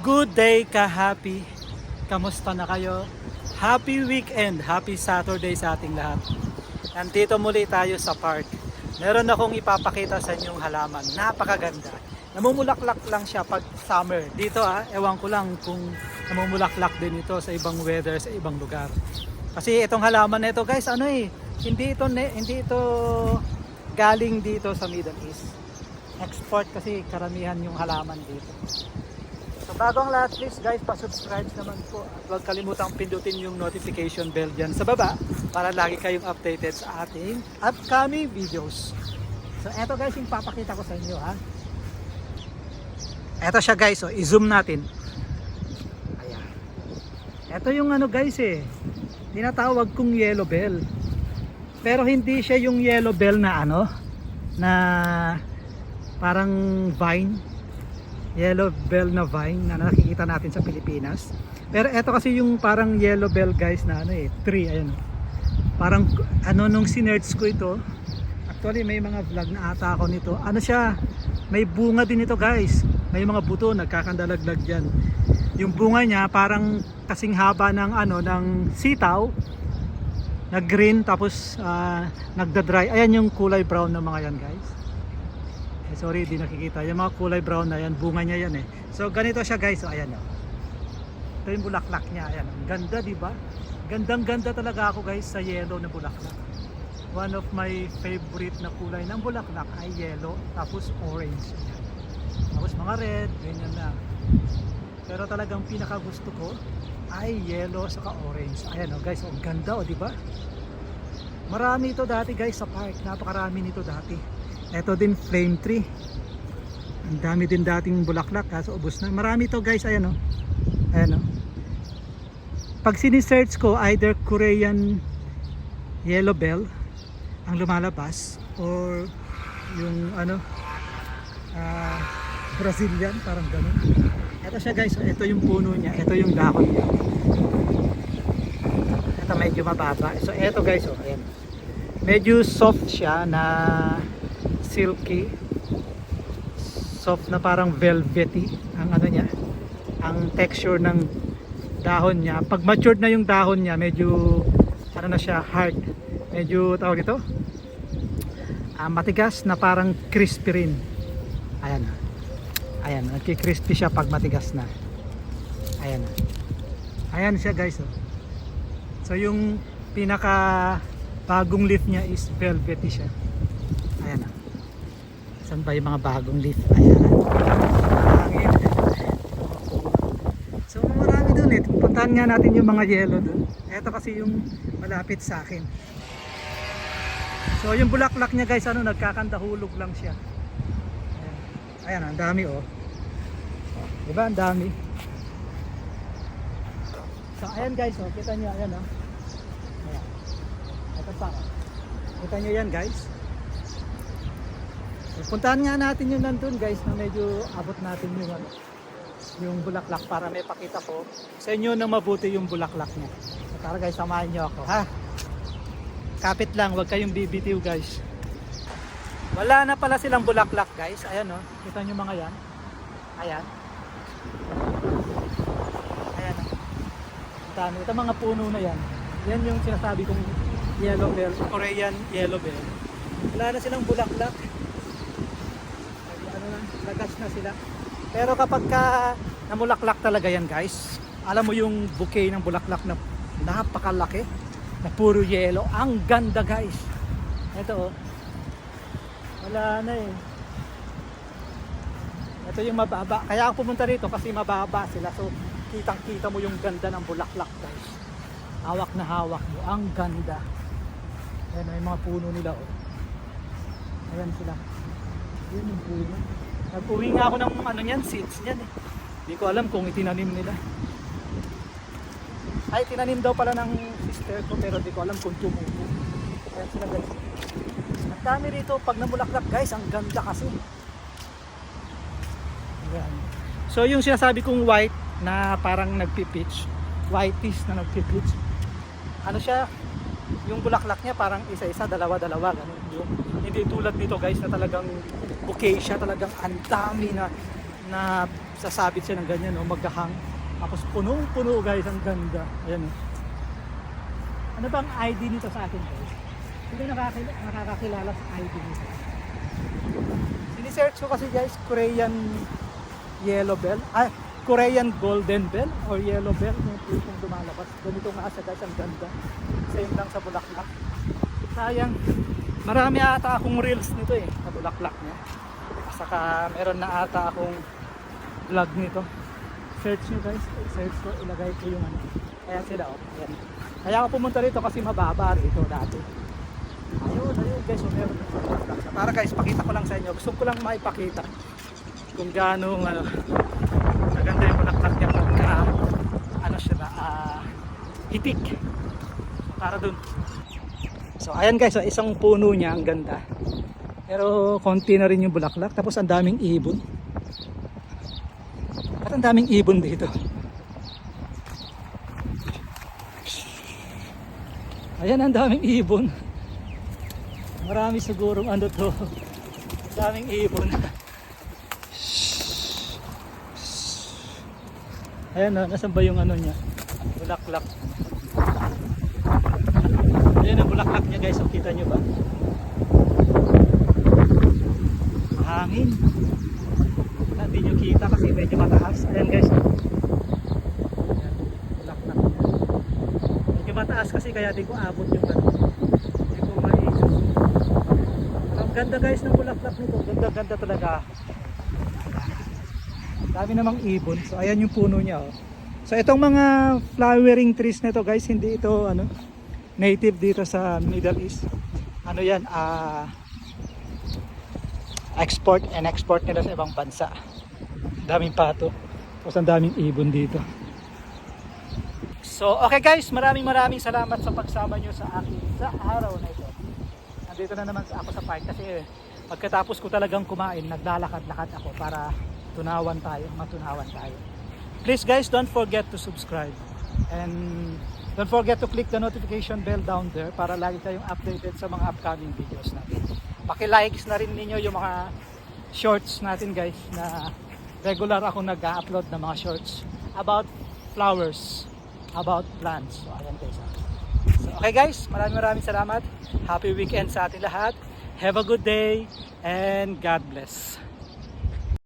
Good day ka-happy. Kamusta na kayo? Happy weekend, happy Saturday sa ating lahat. Nandito muli tayo sa park. Meron akong ipapakita sa inyong halaman. Napakaganda. Namumulaklak lang siya pag summer. Dito ewan ko lang kung namumulaklak din ito sa ibang weather, sa ibang lugar. Kasi itong halaman na ito guys, hindi ito galing dito sa Middle East. Export kasi karamihan yung halaman dito. So bago ang lahat, please guys, pa-subscribe naman po at huwag kalimutang pindutin yung notification bell dyan sa baba para lagi kayong updated sa ating upcoming videos. So eto guys yung papakita ko sa inyo Eto siya guys, i-zoom natin. Ayan. Eto yung guys tinatawag kong yellow bell. Pero hindi siya yung yellow bell na na parang vine. Yellow bell na vine na nakikita natin sa Pilipinas. Pero ito kasi yung parang yellow bell guys na tree, ayan. Parang nung sinerch ko ito, actually may mga vlog na ata ako nito. Siya, may bunga din ito guys. May mga buto nagkakandalaglag diyan. Yung bunga niya parang kasing haba ng ng sitaw, na green tapos nagda-dry. Ayan yung kulay brown ng mga yan guys. Sorry, di nakikita. Yung mga kulay brown na yan, bunga niya yan So ganito siya guys. So ayan Ito yung bulaklak niya. Ayan. Ang ganda, di ba? Gandang-ganda talaga ako guys sa yellow na bulaklak. One of my favorite na kulay ng bulaklak ay yellow tapos orange. Ayan. Tapos mga red, ganyan na. Pero talagang pinaka gusto ko ay yellow saka orange. Ayan guys, ang ganda di ba? Marami ito dati guys sa park. Napakarami nito dati. Ito din flame tree. Ang dami din dating bulaklak kaso ubos na. Marami ito guys, ayan Ayan Pag sinisearch ko, either Korean yellow bell ang lumalabas or yung Brazilian, parang ganun. Ito siya guys, ito yung puno niya, ito yung dahon niya. Ito medyo mababa. So ito guys, ayan. Medyo soft siya na silky, soft na parang velvety ang niya, ang texture ng dahon niya. Pag matured na yung dahon niya, medyo na siya, hard, medyo tawag ito matigas na parang crispy rin. Ayan, nagki-crispy siya pag matigas na. Ayan siya guys So yung pinaka bagong leaf niya is velvety siya. Ayan Saan ba yung mga bagong leaf? Ayan. So marami dun Puntahan nga natin yung mga yellow dun. Ito kasi yung malapit sa akin. So yung bulaklak niya guys, nagkakandahulog lang siya. Ayan, ang dami Diba, ang dami. So ayan guys, kita nyo, ayan Ito pa. Kita nyo yan guys. Puntahan nga natin yung nandun guys na medyo abot natin yung bulaklak para may pakita ko sa inyo na mabuti yung bulaklak niya. So tara guys, samahan nyo ako Kapit lang, huwag kayong bibitiw guys. Wala na pala silang bulaklak guys. Ayan kita nyo mga yan. Ayan dami. Ito mga puno na yan. Yan yung sinasabi kong yellow bell, Korean yellow bell. Wala na silang bulaklak. Lagas na sila. Pero kapag namulaklak talaga yan guys, alam mo yung bouquet ng bulaklak na napakalaki, na puro yellow. Ang ganda guys. Ito wala na Ito yung mababa. Kaya ako pumunta rito kasi mababa sila. So kitang kita mo yung ganda ng bulaklak guys. Hawak na hawak mo. Ang ganda. Ayan yung mga puno nila Ayan sila. Ayan yung puno. Nag-uwi nga ako ng seeds niyan Hindi ko alam kung itinanim nila. Ay, tinanim daw pala ng sister ko pero hindi ko alam kung tumubo. Ayan sila guys. Ang dami rito pag namulaklak guys. Ang ganda kasi. Ayan. So yung sinasabi kong white na parang nagpipitch, whitish na nagpipitch, siya, yung bulaklak niya parang isa-isa, dalawa-dalawa ganun. Hindi tulad nito guys na talagang bouquet siya, talagang ang dami na na sasabit siya ng ganyan, no? Maghahang. Tapos punong-puno guys, ang ganda. Ayan, oh. Ano bang ID nito sa atin guys? Hindi nakakakilala sa ID nito. Sinisearch ko kasi guys, Korean yellow bell. Ay, Korean golden bell or yellow bell. Yung tipong lumalabas. Ganito nga siya guys, ang ganda. Same lang sa bulaklak. Sayang, marami ata akong reels nito eh, sa bulaklak niya. Saka meron na ata akong vlog nito. Search nyo guys, search ko, ilagay ko yung ano. Ayan sila, oh. Ayan. Kaya ako pumunta rito kasi mababa rito dati. Ayun guys, so meron na bulaklak siya. Para guys, pakita ko lang sa inyo. Gusto ko lang maipakita kung gaano ano, maganda yung bulaklak niya pagka ano siya na hitik. Para dun. So ayan guys, so isang puno niya, ang ganda. Pero konti na rin yung bulaklak, tapos ang daming ibon. At ang daming ibon dito. Ayan, ang daming ibon. Marami sigurong ano to. Ang daming ibon. Ayan, nasan ba yung ano niya? Bulaklak. Ayan ang bulaklak niya guys, so kita nyo ba? Hangin. Hindi nyo kita kasi medyo mataas. Ayan guys. Ayan, bulaklak niya. Medyo mataas kasi kaya di ko abot yung ano. Di ko maisip. Ang ganda guys ng bulaklak nito. Ganda talaga. Dami namang ibon. So ayan yung puno niya, oh. So itong mga flowering trees nito guys, hindi ito ano, native dito sa Middle East. Ano yan, export nila sa ibang bansa. Daming pato. Tapos ang daming ibon dito. So okay guys, maraming salamat sa pagsama nyo sa akin sa araw na ito. Nandito na naman ako sa park kasi pagkatapos ko talagang kumain, naglalakad-lakad ako para matunawan tayo. Please guys, don't forget to subscribe and don't forget to click the notification bell down there para lagi kayong updated sa mga upcoming videos natin. Paki-likes na rin ninyo yung mga shorts natin guys, na regular ako nag-upload ng mga shorts about flowers, about plants. So ayan guys. So, okay guys, maraming salamat. Happy weekend sa ating lahat. Have a good day and God bless.